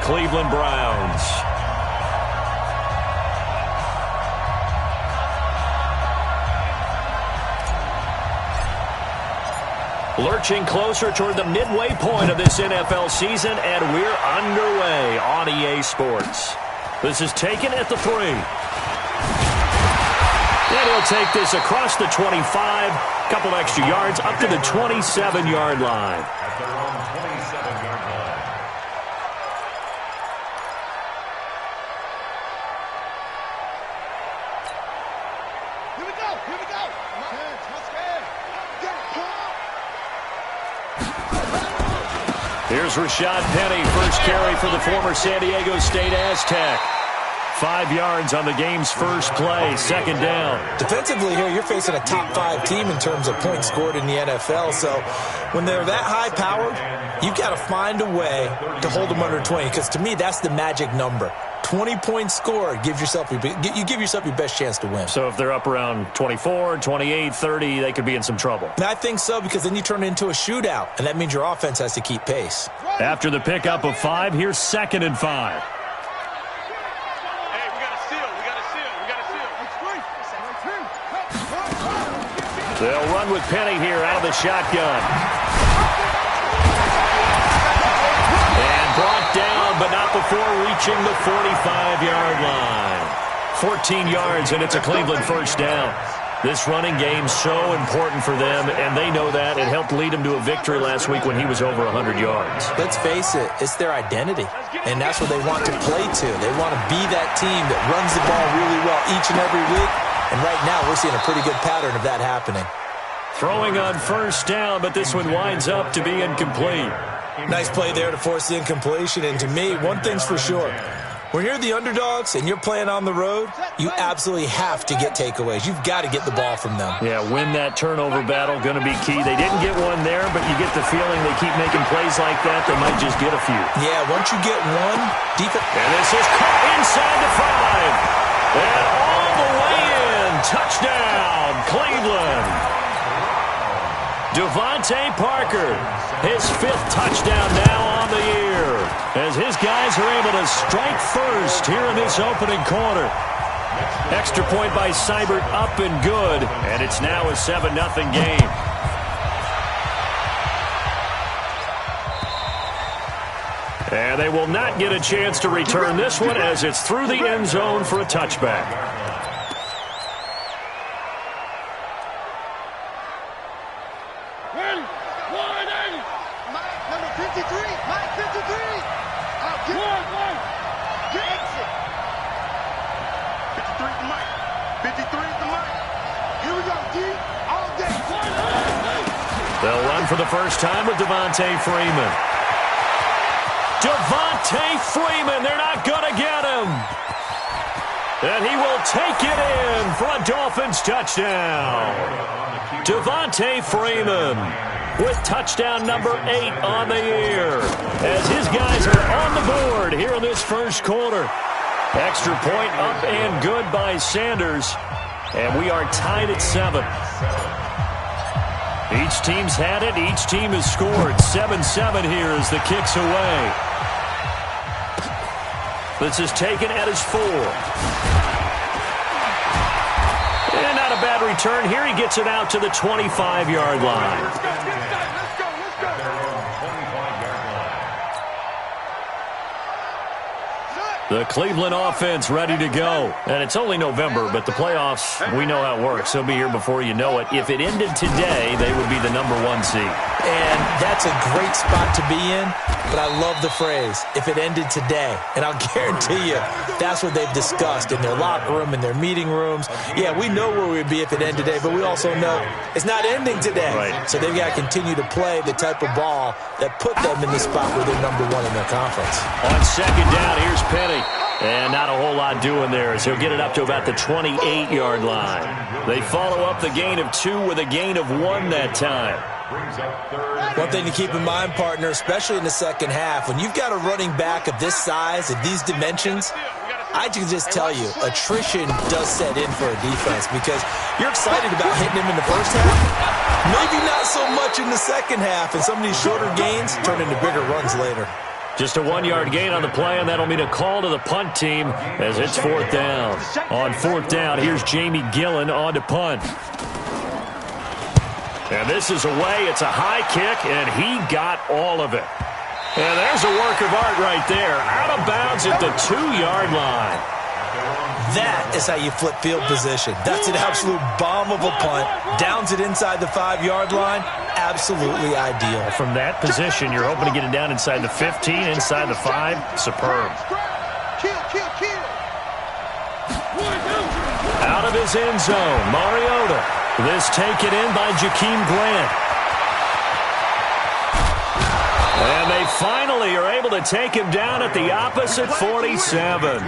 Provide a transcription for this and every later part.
Cleveland Browns. Lurching closer toward the midway point of this NFL season, and we're underway on EA Sports. This is taken at the 3. And he'll take this across the 25, couple extra yards, up to the 27-yard line. At their own 27-yard line. Here we go, here we go. Here's Rashad Penny, first carry for the former San Diego State Aztec. 5 yards on the game's first play, second down. Defensively here, you're facing a top-5 team in terms of points scored in the NFL. So when they're that high-powered, you've got to find a way to hold them under 20. Because to me, that's the magic number. 20 points scored, you give yourself your best chance to win. So if they're up around 24, 28, 30, they could be in some trouble. And I think so, because then you turn it into a shootout, and that means your offense has to keep pace. After the pickup of 5, here's 2nd and 5. They'll run with Penny here out of the shotgun. And brought down, but not before reaching the 45-yard line. 14 yards, and it's a Cleveland first down. This running game's so important for them, and they know that. It helped lead them to a victory last week when he was over 100 yards. Let's face it, it's their identity, and that's what they want to play to. They want to be that team that runs the ball really well each and every week. And right now, we're seeing a pretty good pattern of that happening. Throwing on first down, but this one winds up to be incomplete. Nice play there to force the incompletion. And to me, one thing's for sure. When you're the underdogs and you're playing on the road, you absolutely have to get takeaways. You've got to get the ball from them. Yeah, win that turnover battle, going to be key. They didn't get one there, but you get the feeling they keep making plays like that, they might just get a few. Yeah, once you get one, defense. And this is caught inside the 5. And all the way in. Touchdown, Cleveland. Devontae Parker, his 5th touchdown now on the year, as his guys are able to strike first here in this opening quarter. Extra point by Seibert, up and good, and it's now a 7-0 game. And they will not get a chance to return this one as it's through the end zone for a touchback. They'll run for the first time with Devontae Freeman. Devontae Freeman, they're not going to get him. And he will take it in for a Dolphins touchdown. Devontae Freeman with touchdown number 8 on the year, as his guys are on the board here in this first quarter. Extra point up and good by Sanders, and we are tied at 7. Each team's had it. Each team has scored. 7-7 here as the kick's away. This is taken at his 4. And not a bad return here. He gets it out to the 25-yard line. The Cleveland offense ready to go. And it's only November, but the playoffs, we know how it works. They'll be here before you know it. If it ended today, they would be the number 1 seed. And that's a great spot to be in, but I love the phrase, if it ended today. And I'll guarantee you, that's what they've discussed in their locker room, in their meeting rooms. Yeah, we know where we'd be if it ended today, but we also know it's not ending today. Right. So they've got to continue to play the type of ball that put them in the spot where they're number 1 in their conference. On second down, here's Penny. And not a whole lot doing there as he'll get it up to about the 28-yard line. They follow up the gain of 2 with a gain of 1 that time. One thing to keep in mind, partner, especially in the second half, when you've got a running back of this size, of these dimensions, I can just tell you, attrition does set in for a defense because you're excited about hitting him in the first half. Maybe not so much in the second half, and some of these shorter gains turn into bigger runs later. Just a 1-yard gain on the play, and that'll mean a call to the punt team as it's 4th down. On 4th down, here's Jamie Gillen on to punt. And this is away. It's a high kick, and he got all of it. And there's a work of art right there. Out of bounds at the 2-yard line. That is how you flip field position. That's an absolute bomb of a punt. Downs it inside the 5-yard line. Absolutely ideal. From that position, you're hoping to get it down inside the 15, inside the 5. Superb. Kill. Out of his end zone, Mariota. This taken in by Jakeem Grant. And they finally are able to take him down at the opposite 47.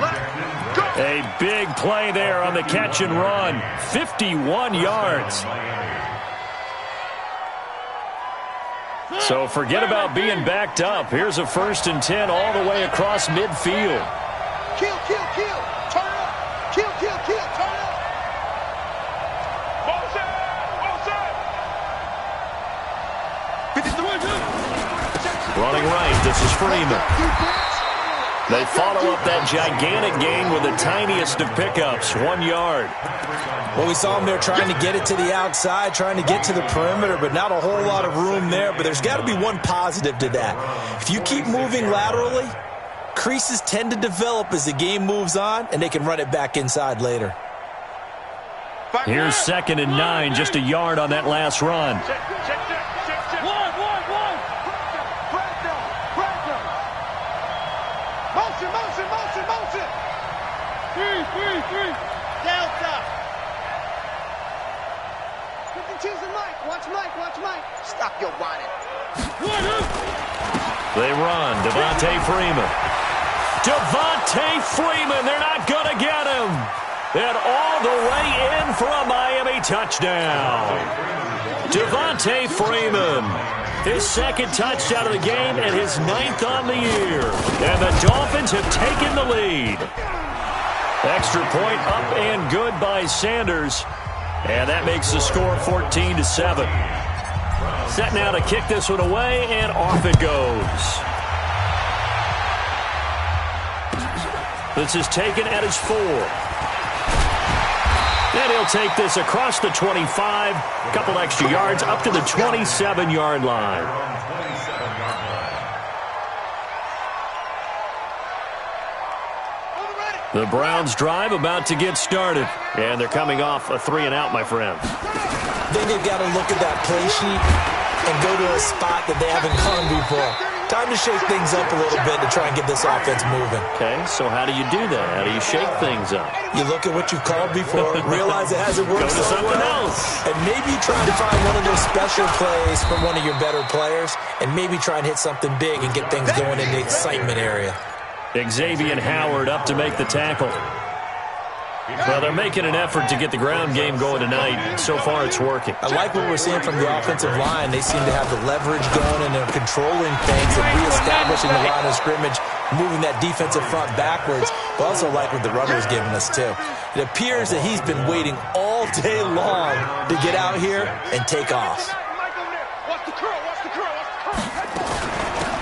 A big play there on the catch and run. 51 yards. So forget about being backed up. Here's a 1st and 10 all the way across midfield. Kill. Turn up. Kill. Turn up. Running right, this is Freeman. They follow up that gigantic gain with the tiniest of pickups, 1 yard. Well, we saw him there trying to get it to the outside, trying to get to the perimeter, but not a whole lot of room there. But there's got to be one positive to that. If you keep moving laterally, creases tend to develop as the game moves on, and they can run it back inside later. Here's 2nd and 9, just a yard on that last run. Motion. Three. Delta. You can choose the mic. Watch Mike. Stop your whining. They run. Devontae Freeman. They're not going to get him. And all the way in for a Miami touchdown. Devontae Freeman. His 2nd touchdown of the game and his 9th on the year. And the Dolphins have taken the lead. Extra point up and good by Sanders. And that makes the score 14-7. Set now to kick this one away, and off it goes. This is taken at his 4. And he'll take this across the 25, a couple extra yards, up to the 27-yard line. The Browns drive about to get started, and they're coming off a 3-and-out, my friend. Then they've got to look at that play sheet and go to a spot that they haven't gone before. Time to shake things up a little bit to try and get this offense moving. Okay, so how do you do that? How do you shake things up? You look at what you called before, realize it hasn't worked so well, else. and maybe try to find one of those special plays from one of your better players, and maybe try and hit something big and get things going in the excitement area. Xavier Howard up to make the tackle. Well, they're making an effort to get the ground game going tonight. So far, it's working. I like what we're seeing from the offensive line. They seem to have the leverage going, and they're controlling things and reestablishing the line of scrimmage, moving that defensive front backwards. But also like what the runner is giving us, too. It appears that he's been waiting all day long to get out here and take off.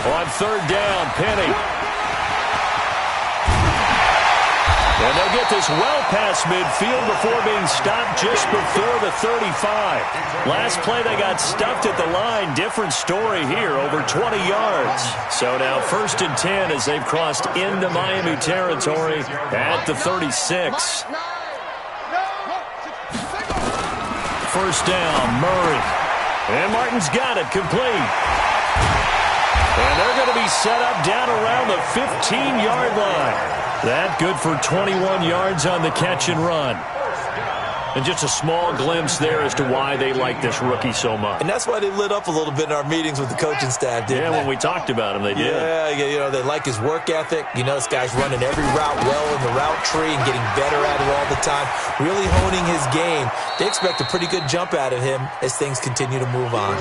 On 3rd down, Penny. And they'll get this well past midfield before being stopped just before the 35. Last play, they got stuffed at the line. Different story here, over 20 yards. So now 1st and 10 as they've crossed into Miami territory at the 36. 1st down, Murray. And Martin's got it, complete. And they're going to be set up down around the 15-yard line. That good for 21 yards on the catch and run. And just a small glimpse there as to why they like this rookie so much. And that's why they lit up a little bit in our meetings with the coaching staff, didn't they? When we talked about him, they did. Yeah, you know, they like his work ethic. You know, this guy's running every route well in the route tree and getting better at it all the time, really honing his game. They expect a pretty good jump out of him as things continue to move on.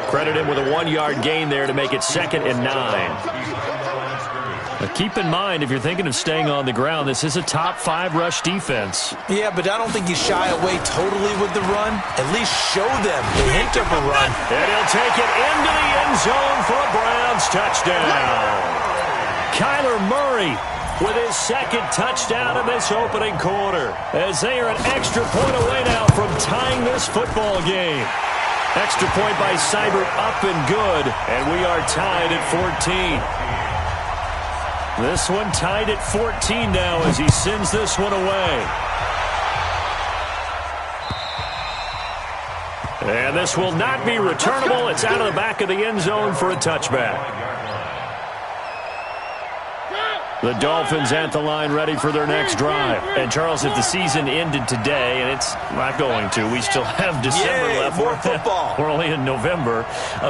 Credit him with a 1-yard gain there to make it 2nd and 9. But keep in mind, if you're thinking of staying on the ground, this is a top 5 rush defense. Yeah, but I don't think you shy away totally with the run. At least show them the hint of a run. And he'll take it into the end zone for a Browns touchdown. Kyler Murray with his second touchdown in this opening quarter, as they are an extra point away now from tying this football game. Extra point by Seibert up and good, and we are tied at 14. This one tied at 14 now as he sends this one away. And this will not be returnable. It's out of the back of the end zone for a touchback. The Dolphins at the line ready for their next drive. And, Charles, if the season ended today, and it's not going to, we still have December left. More football. We're only in November.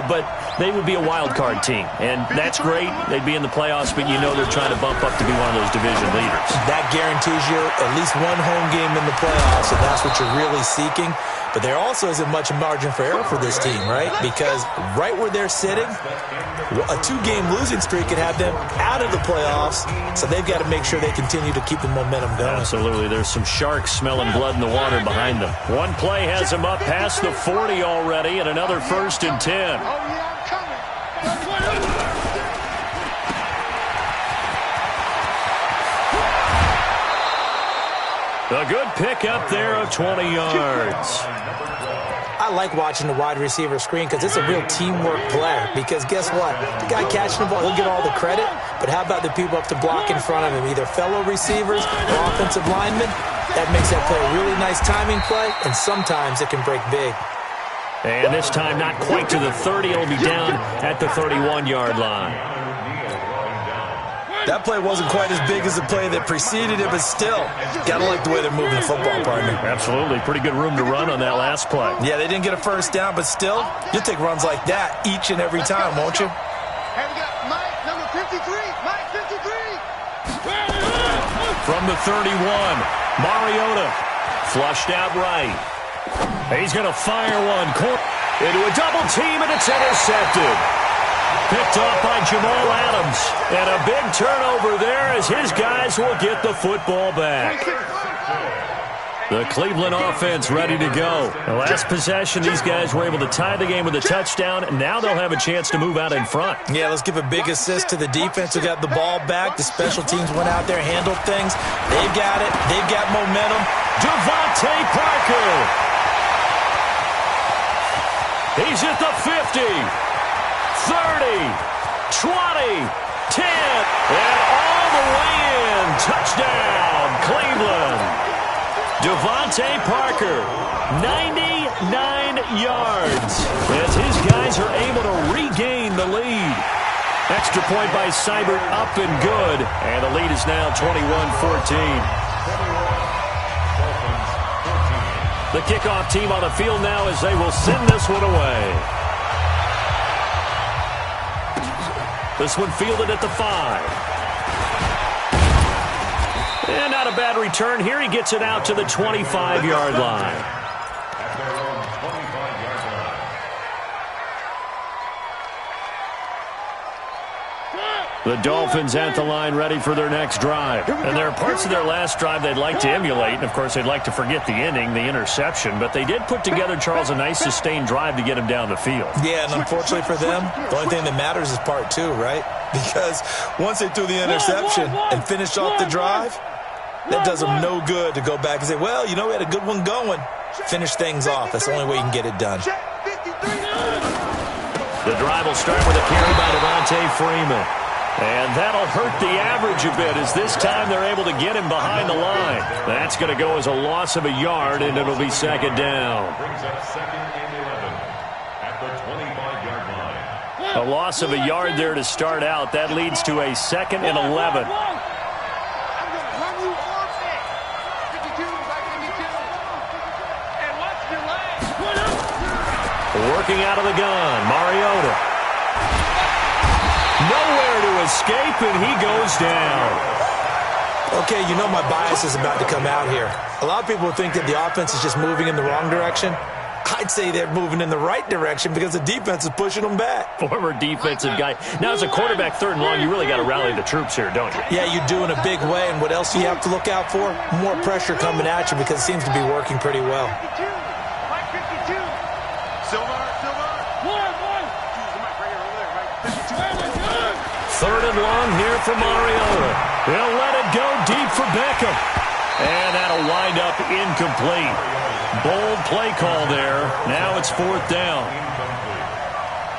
But they would be a wild card team. And that's great. They'd be in the playoffs, but you know they're trying to bump up to be one of those division leaders. That guarantees you at least one home game in the playoffs, and that's what you're really seeking. But there also isn't much margin for error for this team, right? Because right where they're sitting, a 2-game losing streak could have them out of the playoffs, so they've got to make sure they continue to keep the momentum going. Absolutely. There's some sharks smelling blood in the water behind them. One play has them up past the 40 already, and another 1st and 10. Oh, yeah, I'm coming. A good pickup there of 20 yards. I like watching the wide receiver screen because it's a real teamwork play. Because guess what? The guy catching the ball, he'll get all the credit. But how about the people up to block in front of him? Either fellow receivers or offensive linemen. That makes that play a really nice timing play, and sometimes it can break big. And this time not quite to the 30. It'll be down at the 31-yard line. That play wasn't quite as big as the play that preceded it, but still, gotta like the way they're moving the football, partner. Absolutely. Pretty good room to run on that last play. Yeah, they didn't get a first down, but still, you'll take runs like that each and every time, won't you? Hey, we got Mike, number 53. Mike, 53. From the 31, Mariota flushed out right. He's going to fire one. Into a double team, and it's intercepted. Picked off by Jamal Adams. And a big turnover there as his guys will get the football back. The Cleveland offense ready to go. The last possession, these guys were able to tie the game with a touchdown, and now they'll have a chance to move out in front. Yeah, let's give a big assist to the defense who got the ball back. The special teams went out there, handled things. They've got it. They've got momentum. Devontae Parker. He's at the 50. 30, 20, 10, and all the way in. Touchdown, Cleveland. Devontae Parker, 99 yards, as his guys are able to regain the lead. Extra point by Seibert, up and good, and the lead is now 21-14. The kickoff team on the field now as they will send this one away. This one fielded at the 5. And not a bad return here. He gets it out to the 25-yard line. At their own 25-yard line. The Dolphins at the line ready for their next drive. And there are parts of their last drive they'd like to emulate. And, of course, they'd like to forget the inning, the interception. But they did put together, Charles, a nice sustained drive to get him down the field. Yeah, and unfortunately for them, the only thing that matters is part 2, right? Because once they threw the interception and finished off the drive, that does them no good to go back and say, well, you know, we had a good one going. Finish things off. That's the only way you can get it done. The drive will start with a carry by Devontae Freeman. And that'll hurt the average a bit as this time they're able to get him behind the line. That's going to go as a loss of a yard, and it'll be second down. Brings up 2nd and 11 at the 25-yard line. A loss of a yard there to start out. That leads to a 2nd and 11. Working out of the gun, Mariota. Nowhere to escape, and he goes down. Okay, you know my bias is about to come out here. A lot of people think that the offense is just moving in the wrong direction. I'd say they're moving in the right direction because the defense is pushing them back. Former defensive guy. Now, as a quarterback, 3rd and long, you really got to rally the troops here, don't you? Yeah, you do in a big way. And what else do you have to look out for? More pressure coming at you because it seems to be working pretty well. 3rd and long here for Mariota. He'll let it go deep for Beckham. And that'll wind up incomplete. Bold play call there. Now it's 4th down.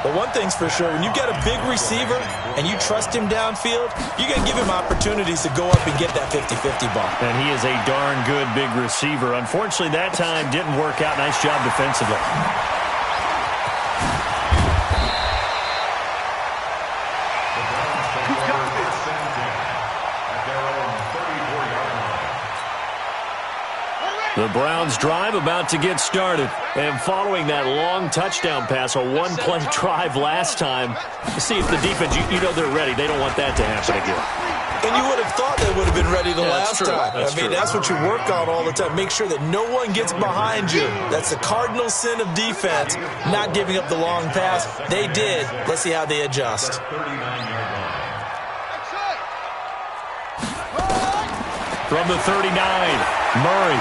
But one thing's for sure, when you got a big receiver and you trust him downfield, you got to give him opportunities to go up and get that 50-50 ball. And he is a darn good big receiver. Unfortunately, that time didn't work out. Nice job defensively. The Browns drive about to get started. And following that long touchdown pass, a one-play drive last time, to see if the defense, you know they're ready. They don't want that to happen again. And you would have thought they would have been ready the last time. That's what you work on all the time. Make sure that no one gets behind you. That's the cardinal sin of defense, not giving up the long pass. They did. Let's see how they adjust. From the 39, Murray.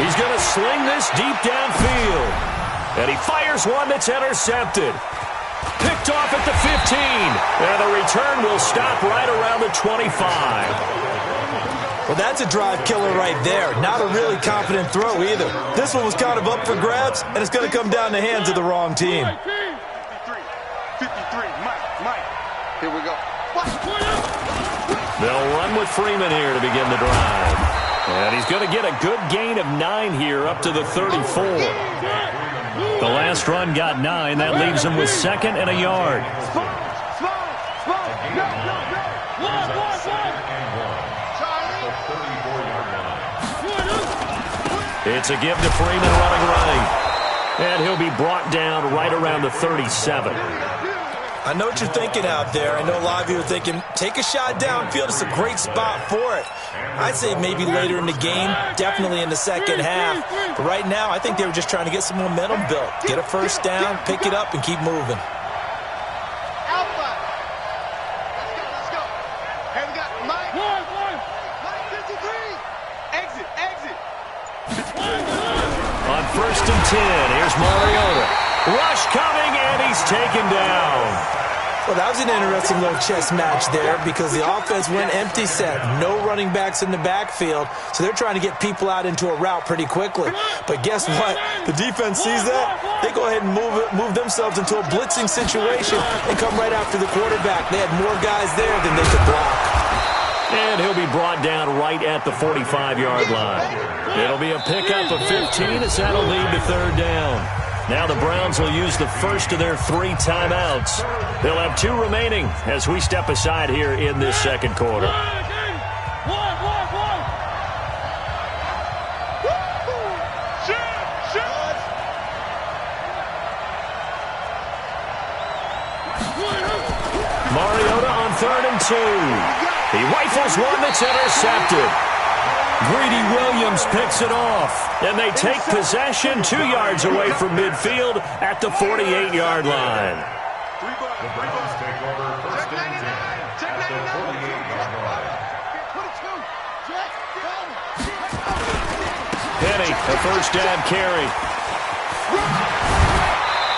He's going to sling this deep downfield. And he fires one that's intercepted. Picked off at the 15. And the return will stop right around the 25. Well, that's a drive killer right there. Not a really confident throw either. This one was kind of up for grabs, and it's going to come down the hands of the wrong team. 53, Mike. Here we go. They'll run with Freeman here to begin the drive. And he's going to get a good gain of 9 here up to the 34. The last run got 9. That leaves him with 2nd and a yard. It's a give to Freeman running right. And he'll be brought down right around the 37. I know what you're thinking out there. I know a lot of you are thinking, take a shot downfield. It's a great spot for it. I'd say maybe later in the game, definitely in the second half. But right now, I think they were just trying to get some momentum built. Get a first down, pick it up, and keep moving. Alpha. Let's go. Hey, we got Mike. Mike 53. Exit. On 1st and 10, here's Mariota. Rush coming, and he's taken down. Well, that was an interesting little chess match there because the offense went empty set. No running backs in the backfield, so they're trying to get people out into a route pretty quickly. But guess what? The defense sees that. They go ahead and move themselves into a blitzing situation and come right after the quarterback. They had more guys there than they could block. And he'll be brought down right at the 45-yard line. It'll be a pickup of 15 as that'll lead to 3rd down. Now the Browns will use the first of their 3 timeouts. They'll have 2 remaining as we step aside here in this second quarter. Mariota on 3rd and 2. He rifles one that's intercepted. Greedy Williams picks it off, and they take possession 2 yards away from midfield at the 48-yard line. The Browns take over 1st and 10 at the 48-yard line. Penny, a first down carry.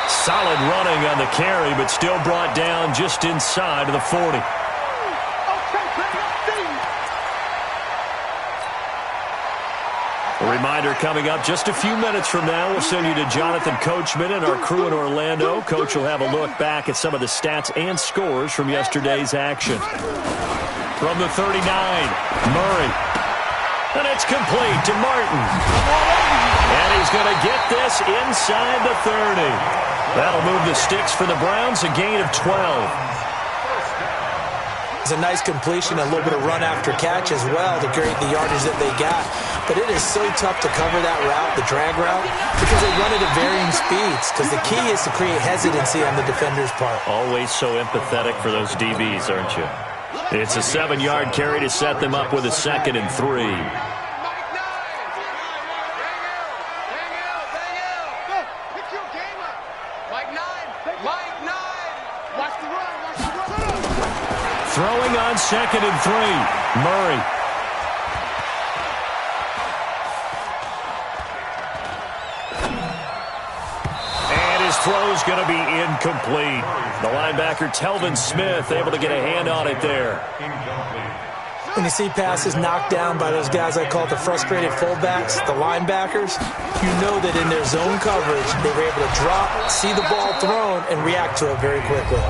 Solid running on the carry, but still brought down just inside of the 40. A reminder coming up just a few minutes from now, we'll send you to Jonathan Coachman and our crew in Orlando. Coach will have a look back at some of the stats and scores from yesterday's action. From the 39, Murray. And it's complete to Martin. And he's going to get this inside the 30. That'll move the sticks for the Browns, a gain of 12. It's a nice completion, a little bit of run after catch as well to create the yardage that they got. But it is so tough to cover that route, the drag route, because they run it at varying speeds. Because the key is to create hesitancy on the defender's part. Always so empathetic for those DBs, aren't you? It's a 7-yard carry to set them up with a 2nd and 3. on 2nd and 3. Murray. And his throw's going to be incomplete. The linebacker, Telvin Smith, able to get a hand on it there. When you see passes knocked down by those guys I call the frustrated fullbacks, the linebackers, you know that in their zone coverage, they were able to drop, see the ball thrown, and react to it very quickly.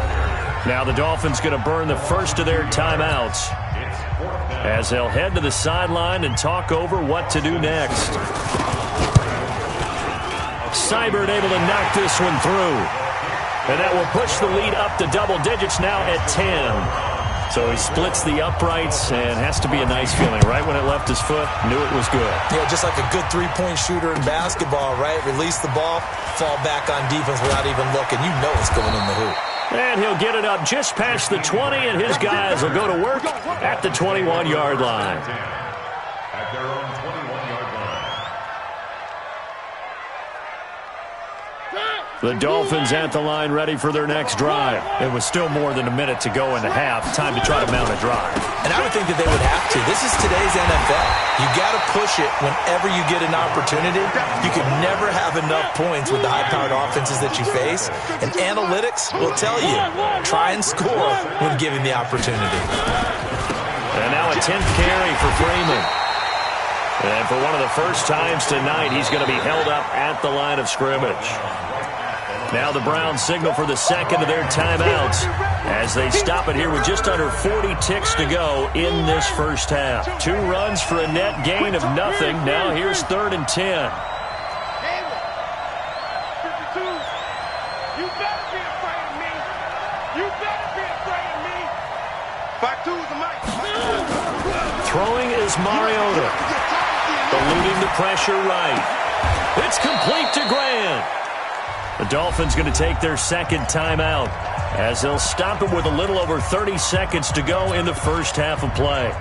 Now the Dolphins going to burn the first of their timeouts as they'll head to the sideline and talk over what to do next. Seibert able to knock this one through. And that will push the lead up to double digits now at 10. So he splits the uprights and has to be a nice feeling. Right when it left his foot, knew it was good. Yeah, just like a good three-point shooter in basketball, right? Release the ball, fall back on defense without even looking. You know it's going in the hoop. And he'll get it up just past the 20, and his guys will go to work at the 21-yard line. At their own 21-yard line. The Dolphins at the line ready for their next drive. It was still more than a minute to go in the half. Time to try to mount a drive. And I would think that they would have to. This is today's NFL. You got to push it whenever you get an opportunity. You can never have enough points with the high-powered offenses that you face. And analytics will tell you, try and score when given the opportunity. And now a 10th carry for Freeman. And for one of the first times tonight, he's going to be held up at the line of scrimmage. Now the Browns signal for the second of their timeouts as they stop it here with just under 40 ticks to go in this first half. 2 runs for a net gain of nothing. Now here's 3rd and 10. You better be afraid of me. You better be afraid of me. 5-2 is the mic. Throwing is Mariota. Eluding the pressure right. It's complete to Grant. The Dolphins going to take their second timeout as they'll stop it with a little over 30 seconds to go in the first half of play.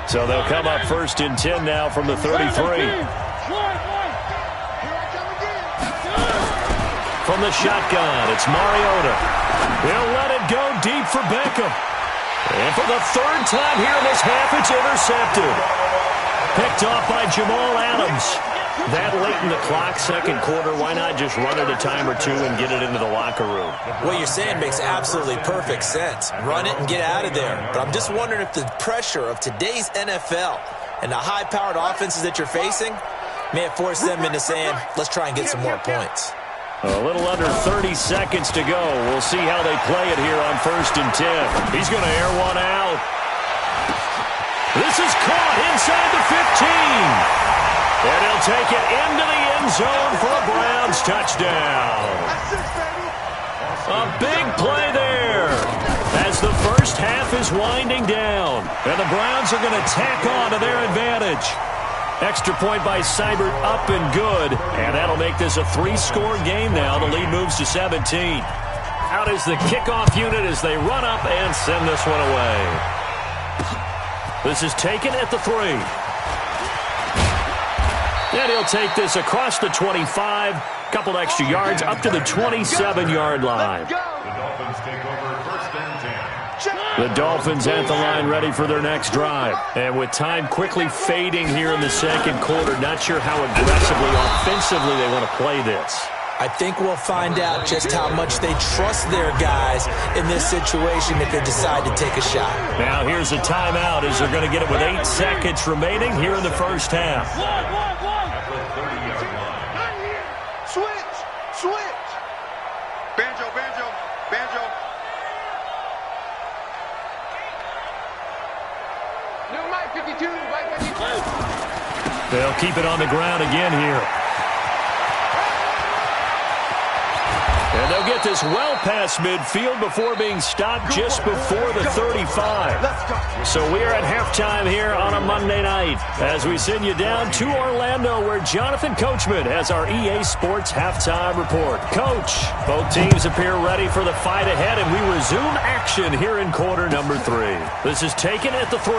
So they'll come up 1st and 10 now from the 33. From the shotgun, it's Mariota. He'll let it go deep for Beckham. And for the 3rd time here in this half, it's intercepted. Picked off by Jamal Adams. That late in the clock, second quarter, why not just run it a time or two and get it into the locker room? What you're saying makes absolutely perfect sense. Run it and get out of there. But I'm just wondering if the pressure of today's NFL and the high-powered offenses that you're facing may have forced them into saying, let's try and get some more points. A little under 30 seconds to go. We'll see how they play it here on 1st and 10. He's going to air one out. This is caught inside the 15. And he'll take it into the end zone for a Browns touchdown. A big play there as the first half is winding down. And the Browns are going to tack on to their advantage. Extra point by Seibert up and good. And that'll make this a 3-score game now. The lead moves to 17. Out is the kickoff unit as they run up and send this one away. This is taken at the 3. And he'll take this across the 25, couple extra yards up to the 27-yard line. The Dolphins take over 1st and 10. The Dolphins at the line ready for their next drive. And with time quickly fading here in the second quarter, not sure how aggressively, offensively they want to play this. I think we'll find out just how much they trust their guys in this situation if they decide to take a shot. Now here's a timeout as they're going to get it with 8 seconds remaining here in the first half. Switch. Banjo. New mic 52, mic 52. They'll keep it on the ground again here. And they'll get this well past midfield before being stopped just before the 35. So we are at halftime here on a Monday night as we send you down to Orlando where Jonathan Coachman has our EA Sports halftime report. Coach, both teams appear ready for the fight ahead, and we resume action here in quarter number 3. This is taken at the 3.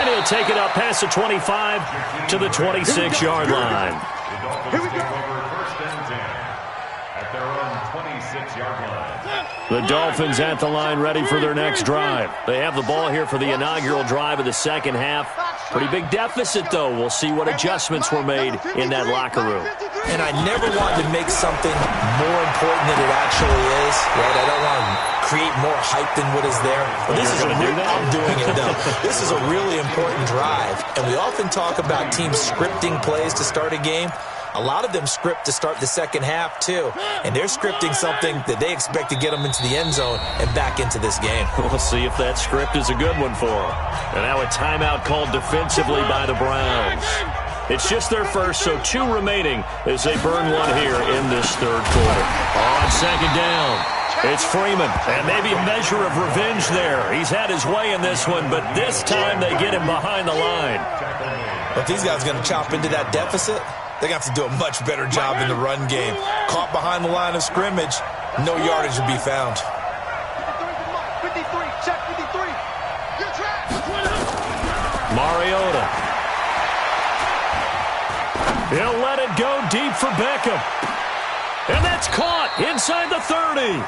And he'll take it up past the 25 to the 26-yard line. The Dolphins take over 1st and 10 at their own 26-yard line. The Dolphins at the line ready for their next drive. They have the ball here for the inaugural drive of the second half. Pretty big deficit, though. We'll see what adjustments were made in that locker room. And I never wanted to make something more important than it actually is. Right? I don't want to create more hype than what is there. But this is I'm doing it, though. This is a really important drive. And we often talk about teams scripting plays to start a game. A lot of them script to start the second half, too. And they're scripting something that they expect to get them into the end zone and back into this game. We'll see if that script is a good one for them. And now a timeout called defensively by the Browns. It's just their first, so 2 remaining as they burn one here in this third quarter. On second down, it's Freeman. And maybe a measure of revenge there. He's had his way in this one, but this time they get him behind the line. If these guys are going to chop into that deficit, they're going to have to do a much better job in the run game. Caught behind the line of scrimmage, no yardage to be found. 53, check 53. Good track. Mariota. He'll let it go deep for Beckham. And that's caught inside the 30.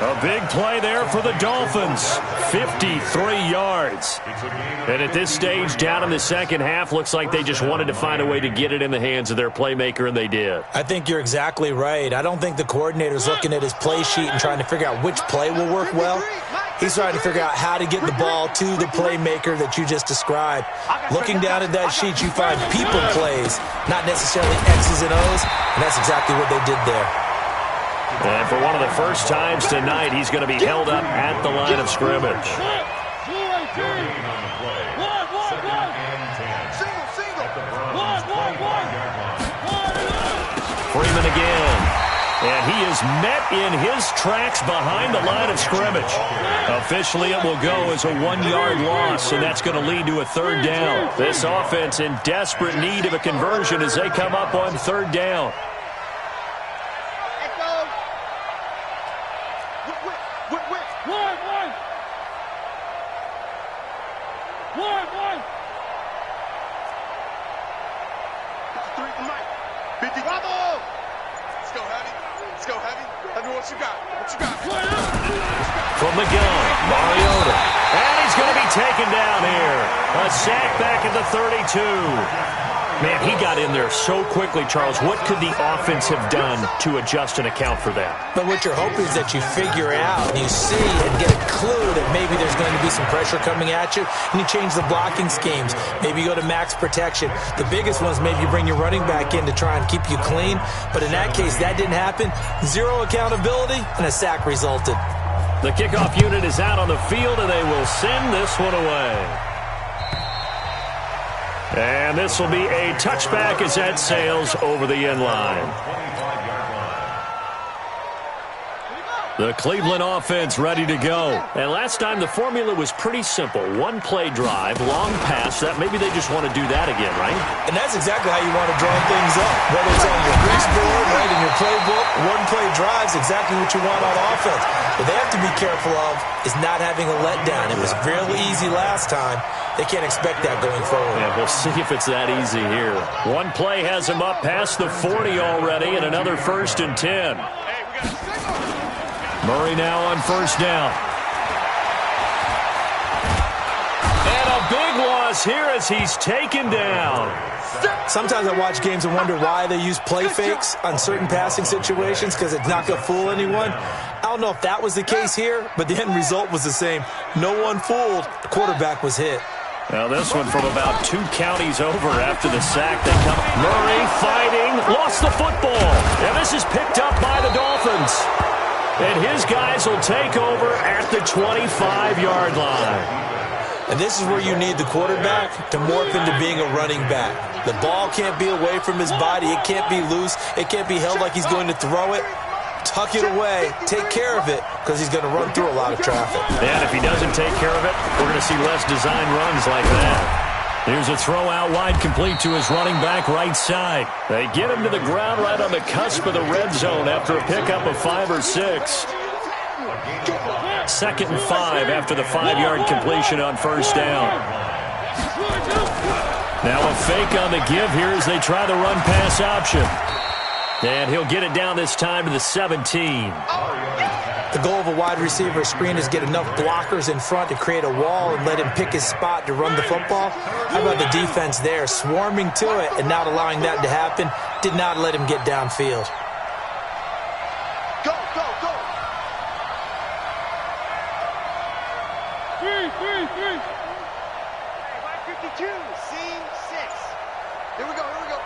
A big play there for the Dolphins. 53 yards. And at this stage, down in the second half, looks like they just wanted to find a way to get it in the hands of their playmaker, and they did. I think you're exactly right. I don't think the coordinator's looking at his play sheet and trying to figure out which play will work well. He's trying to figure out how to get the ball to the playmaker that you just described. Looking down at that sheet, you find people plays, not necessarily X's and O's, and that's exactly what they did there. And for one of the first times tonight, he's going to be held up at the line of scrimmage. Freeman again. And he is met in his tracks behind the line of scrimmage. Officially, it will go as a 1-yard loss, and that's going to lead to a third down. This offense in desperate need of a conversion as they come up on third down. From the gun, Mariota. And he's going to be taken down here. A sack back at the 32. Man, he got in there so quickly, Charles. What could the offense have done to adjust and account for that? But what you're hoping is that you figure out and you see and get a clue that maybe there's going to be some pressure coming at you, and you change the blocking schemes. Maybe you go to max protection. The biggest one is maybe you bring your running back in to try and keep you clean. But in that case, that didn't happen. Zero accountability, and a sack resulted. The kickoff unit is out on the field, and they will send this one away. And this will be a touchback as that sails over the end line. The Cleveland offense ready to go. And last time the formula was pretty simple. 1-play drive, long pass. That maybe they just want to do that again, right? And that's exactly how you want to draw things up. Whether it's on your grease board, right, in your playbook, 1-play drives exactly what you want on offense. What they have to be careful of is not having a letdown. It was really easy last time. They can't expect that going forward. Yeah, we'll see if it's that easy here. 1 play has them up past the 40 already, and another 1st and 10. Murray now on first down. And a big loss here as he's taken down. Sometimes I watch games and wonder why they use play fakes on certain passing situations, because it's not going to fool anyone. I don't know if that was the case here, but the end result was the same. No one fooled. The quarterback was hit. Now this one from about 2 counties over after the sack. They come. Murray fighting, lost the football. And this is picked up by the Dolphins. And his guys will take over at the 25-yard line. And this is where you need the quarterback to morph into being a running back. The ball can't be away from his body. It can't be loose. It can't be held like he's going to throw it. Tuck it away. Take care of it, because he's going to run through a lot of traffic. And if he doesn't take care of it, we're going to see less design runs like that. Here's a throw out wide, complete to his running back right side. They get him to the ground right on the cusp of the red zone after a pickup of 5 or 6. 2nd and 5 after the 5-yard completion on first down. Now a fake on the give here as they try the run-pass option. And he'll get it down this time to the 17. The goal of a wide receiver screen is get enough blockers in front to create a wall and let him pick his spot to run the football. How about the defense there, swarming to it and not allowing that to happen? Did not let him get downfield. Go, go, go. 3. 52, seam 6. Here we go, here we go.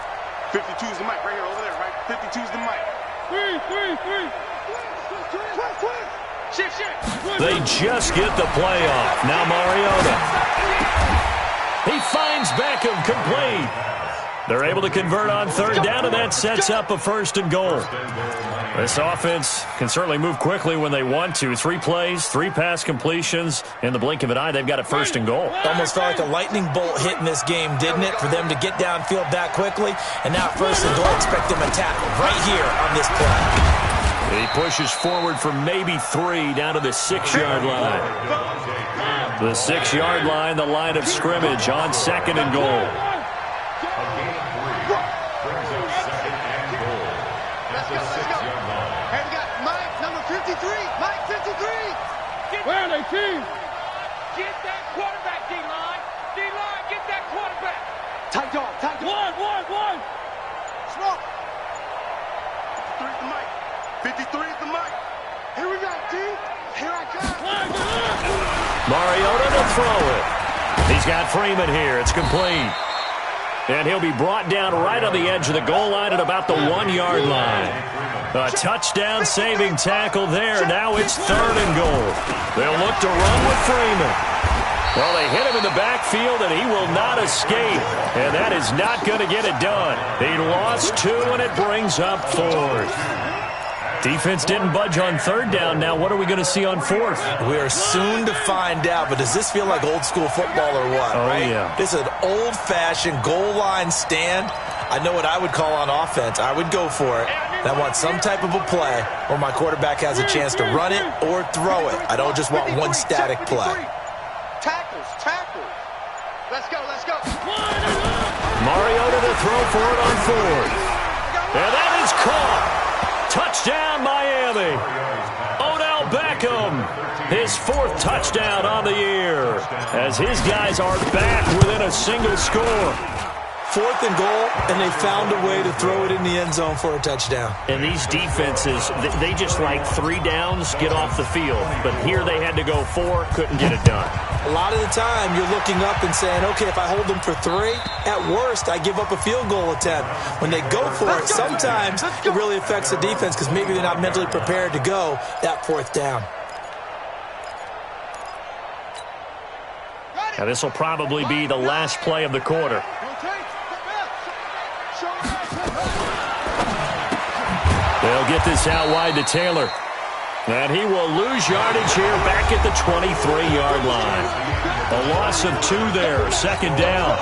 52 is the mic right here, over there, right? 52 is the mic. 3. Shift. They just get the play off. Now Mariota. He finds Beckham complete. They're able to convert on third down, and that sets up a 1st and goal. This offense can certainly move quickly when they want to. 3 plays, 3 pass completions. In the blink of an eye, they've got a 1st and goal. Almost felt like a lightning bolt hit in this game, didn't it? For them to get downfield that quickly. And now 1st and goal, expect them to tackle right here on this play. He pushes forward for maybe 3 down to the 6-yard line. The 6-yard line, the line of scrimmage on 2nd and goal. Where are they, team? Get that quarterback, D-line. D-line, get that quarterback. Tight dog. One. Smoke. 53 is the mic. 53 is the mic. Here we go, D. Here I come. Mariota to throw it. He's got Freeman here. It's complete. And he'll be brought down right on the edge of the goal line at about the 1-yard line. A touchdown-saving tackle there. Now it's 3rd and goal. They'll look to run with Freeman. Well, they hit him in the backfield, and he will not escape. And that is not going to get it done. He lost 2, and it brings up 4th. Defense didn't budge on 3rd down. Now what are we going to see on 4th? We are soon to find out, but does this feel like old school football or what? Oh, right? Yeah. This is an old-fashioned goal line stand. I know what I would call on offense. I would go for it. And I want some type of a play where my quarterback has a chance to run it or throw it. I don't just want one static play. Tackles. Let's go. Mariota to throw for it on 4th. And that is caught. Touchdown, Miami. Odell Beckham, his 4th touchdown on the year, as his guys are back within a single score. 4th and goal, and they found a way to throw it in the end zone for a touchdown. And these defenses, they just like 3 downs, get off the field. But here they had to go 4, couldn't get it done. A lot of the time, you're looking up and saying, okay, if I hold them for 3, at worst, I give up a field goal attempt. When they go for it, sometimes it really affects the defense because maybe they're not mentally prepared to go that 4th down. Now, this will probably be the last play of the quarter. They'll get this out wide to Taylor. And he will lose yardage here back at the 23-yard line. A loss of 2 there, 2nd down.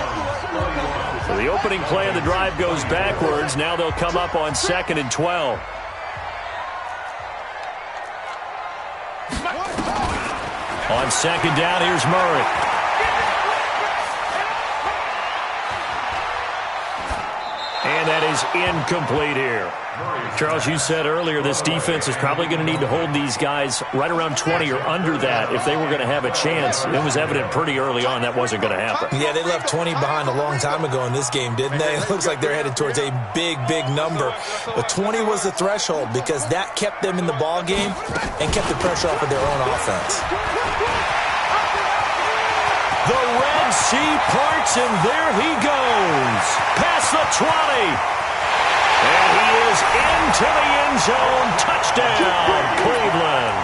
So the opening play of the drive goes backwards. Now they'll come up on 2nd and 12. On 2nd down, here's Murray. And that is incomplete here. Charles, you said earlier this defense is probably going to need to hold these guys right around 20 or under that if they were going to have a chance. It was evident pretty early on that wasn't going to happen. Yeah, they left 20 behind a long time ago in this game, didn't they? It looks like they're headed towards a big number. But 20 was the threshold because that kept them in the ball game and kept the pressure off of their own offense. The Red Sea parts, and there he goes. Past the 20. And he is into the end zone. Touchdown, Cleveland.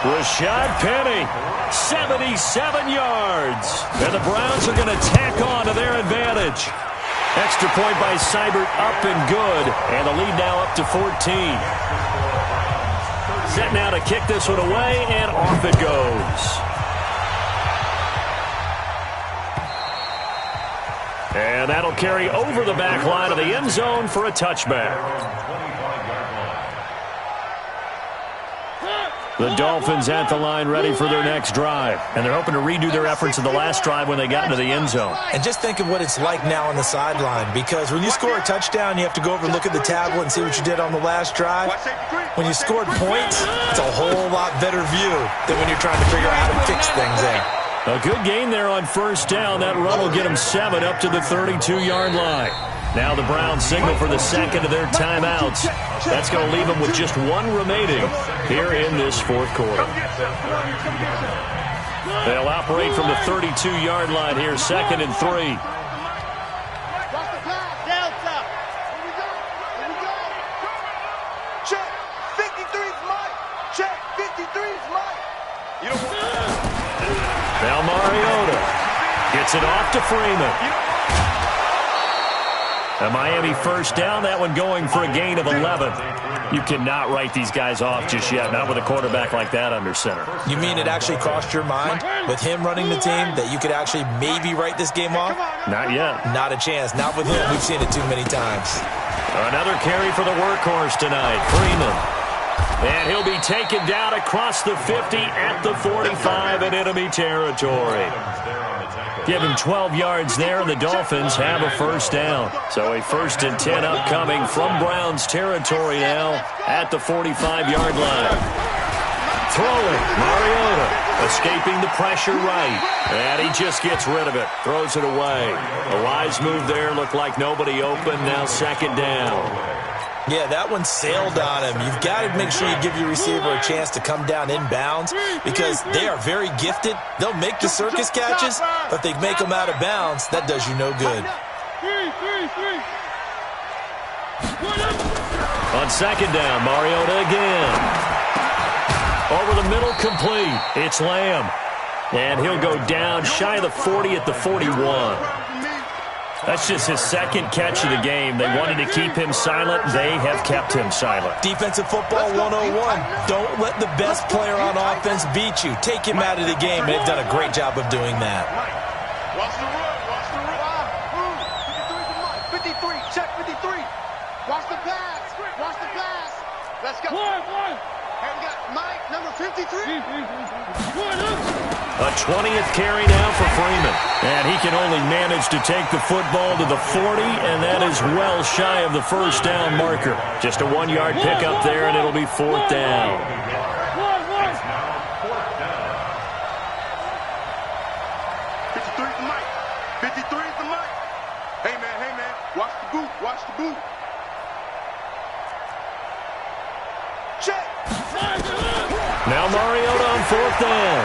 Rashad Penny, 77 yards. And the Browns are going to tack on to their advantage. Extra point by Seibert, up and good. And the lead now up to 14. Set now to kick this one away, and off it goes. And that'll carry over the back line of the end zone for a touchback. The Dolphins at the line ready for their next drive. And they're hoping to redo their efforts of the last drive when they got into the end zone. And just think of what it's like now on the sideline, because when you score a touchdown, you have to go over and look at the tablet and see what you did on the last drive. When you scored points, it's a whole lot better view than when you're trying to figure out how to fix things there. A good gain there on first down. That run will get them 7 up to the 32-yard line. Now the Browns signal for the second of their timeouts. That's going to leave them with just one remaining here in this fourth quarter. They'll operate from the 32-yard line here, 2nd and 3. Check. 53's Mike. Check. 53's Mike. Now Mariota gets it off to Freeman. A Miami first down, that one going for a gain of 11. You cannot write these guys off just yet, not with a quarterback like that under center. You mean it actually crossed your mind with him running the team that you could actually maybe write this game off? Not yet. Not a chance. Not with him. We've seen it too many times. Another carry for the workhorse tonight, Freeman. And he'll be taken down across the 50 at the 45 in enemy territory. Give him 12 yards there, and the Dolphins have a first down. So a 1st and 10 upcoming from Browns territory now at the 45-yard line. Throwing, Mariota escaping the pressure right. And he just gets rid of it, throws it away. A wise move there, looked like nobody open, now 2nd down. Yeah, that one sailed on him. You've got to make sure you give your receiver a chance to come down inbounds because they are very gifted. They'll make the circus catches, but if they make them out of bounds, that does you no good. On 2nd down, Mariota again. Over the middle, complete. It's Lamb. And he'll go down shy of the 40 at the 41. That's just his 2nd catch of the game. They wanted to keep him silent. They have kept him silent. Defensive football 101. Don't let the best player on offense beat you. Take him out of the game. They've done a great job of doing that. Watch the run. Watch the run. 53. Check 53. Watch the pass. Watch the pass. Let's go. One. And we got Mike, number 53. A 20th carry now for Freeman. And he can only manage to take the football to the 40, and that is well shy of the first down marker. Just a 1-yard pickup there, and it'll be 4th down. 53's the Mike. 53's the Mike. Hey, man. Watch the boot. Watch the boot. Check. Now Mariota on 4th down.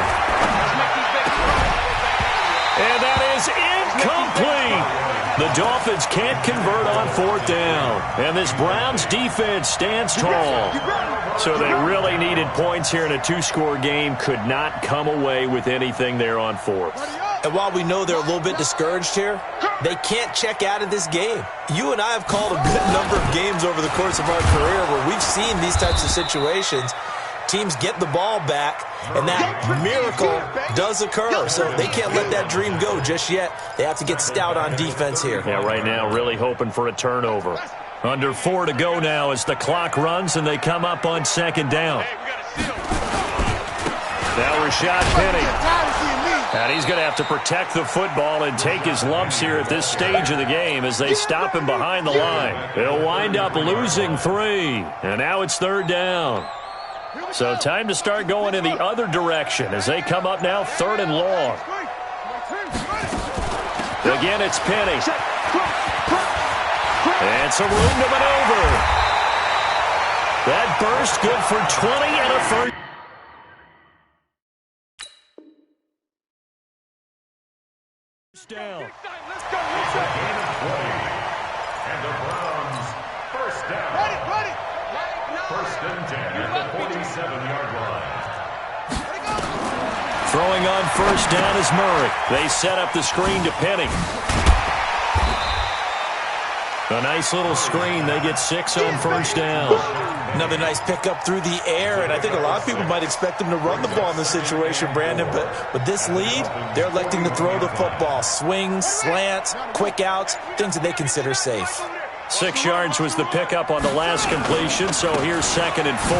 And that is incomplete. The Dolphins can't convert on 4th down. And this Browns defense stands tall. So they really needed points here in a 2-score game. Could not come away with anything there on 4th. And while we know they're a little bit discouraged here, they can't check out of this game. You and I have called a good number of games over the course of our career where we've seen these types of situations. Teams get the ball back, and that miracle does occur. So they can't let that dream go just yet. They have to get stout on defense here. Yeah, right now really hoping for a turnover. Under 4 to go now as the clock runs, and they come up on 2nd down. Now Rashad Penny. And he's going to have to protect the football and take his lumps here at this stage of the game as they stop him behind the line. They'll wind up losing 3. And now it's 3rd down. So time to start going in the other direction as they come up now 3rd and long. Again, it's Penny. And some room to maneuver. That burst good for 20 and a first down. And the Browns, first down. Ready. First and 10 at the 47-yard line. Throwing on first down is Murray. They set up the screen to Penny. A nice little screen. They get 6 on first down. Another nice pickup through the air, and I think a lot of people might expect them to run the ball in this situation, Brandon, but with this lead, they're electing to throw the football. Swings, slants, quick outs, things that they consider safe. 6 yards was the pickup on the last completion, so here's 2nd and 4.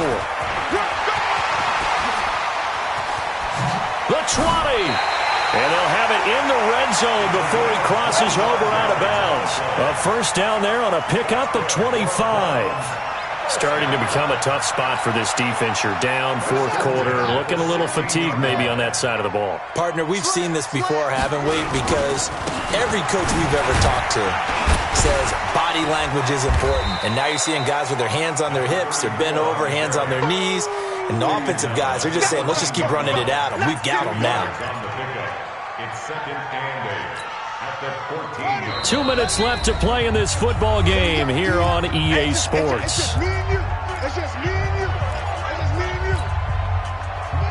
The 20. And they'll have it in the red zone before he crosses over out of bounds. A first down there on a pickup of 25. Starting to become a tough spot for this defense. You're down fourth quarter, looking a little fatigued maybe on that side of the ball. Partner, we've seen this before, haven't we? Because every coach we've ever talked to says body language is important. And now you're seeing guys with their hands on their hips, they're bent over, hands on their knees. And the offensive guys, they're just saying, let's just keep running it at them. We've got them now. It's second and 8 at the 14. 2 minutes left to play in this football game here on EA Sports.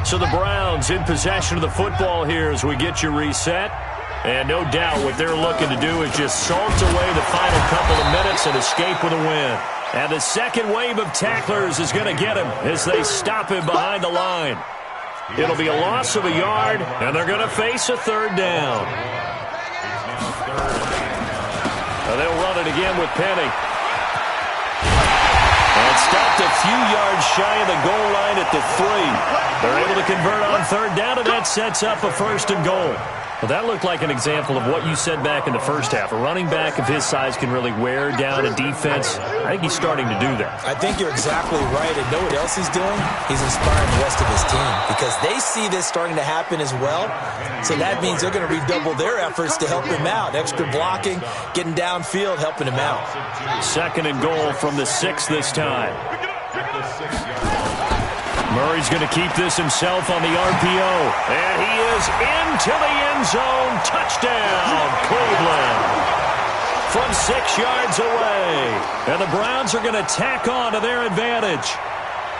So the Browns in possession of the football here as we get you reset. And no doubt what they're looking to do is just salt away the final couple of minutes and escape with a win. And the second wave of tacklers is going to get him as they stop him behind the line. It'll be a loss of a yard, and they're going to face a third down. They'll run it again with Penny. And stopped a few yards shy of the goal line at the 3. They're able to convert on third down, and that sets up a first and goal. Well, that looked like an example of what you said back in the first half. A running back of his size can really wear down a defense. I think he's starting to do that. I think you're exactly right. And know what else he's doing? He's inspiring the rest of his team because they see this starting to happen as well. So that means they're going to redouble their efforts to help him out. Extra blocking, getting downfield, helping him out. Second and goal from the 6 this time. Murray's going to keep this himself on the RPO. And he is into the end zone. Touchdown, Cleveland. From 6 yards away. And the Browns are going to tack on to their advantage.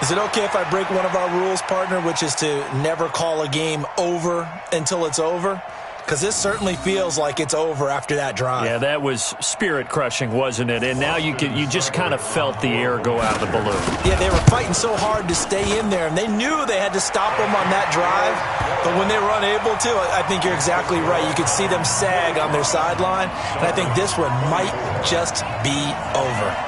Is it okay if I break one of our rules, partner, which is to never call a game over until it's over? Because this certainly feels like it's over after that drive. Yeah, that was spirit-crushing, wasn't it? And now you just kind of felt the air go out of the balloon. Yeah, they were fighting so hard to stay in there, and they knew they had to stop them on that drive. But when they were unable to, I think you're exactly right. You could see them sag on their sideline, and I think this one might just be over.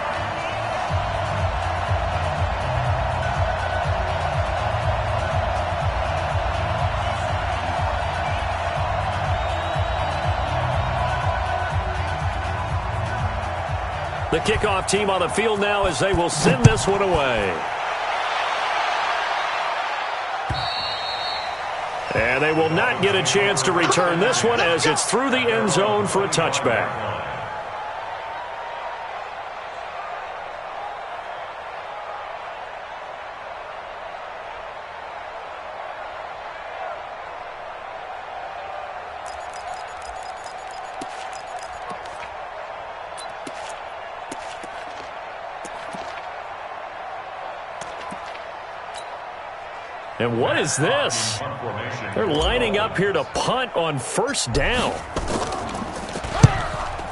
The kickoff team on the field now as they will send this one away. And they will not get a chance to return this one as it's through the end zone for a touchback. And what is this? They're lining up here to punt on first down.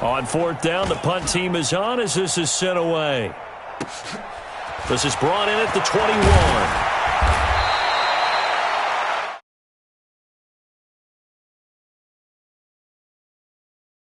On fourth down, the punt team is on as this is sent away. This is brought in at the 21.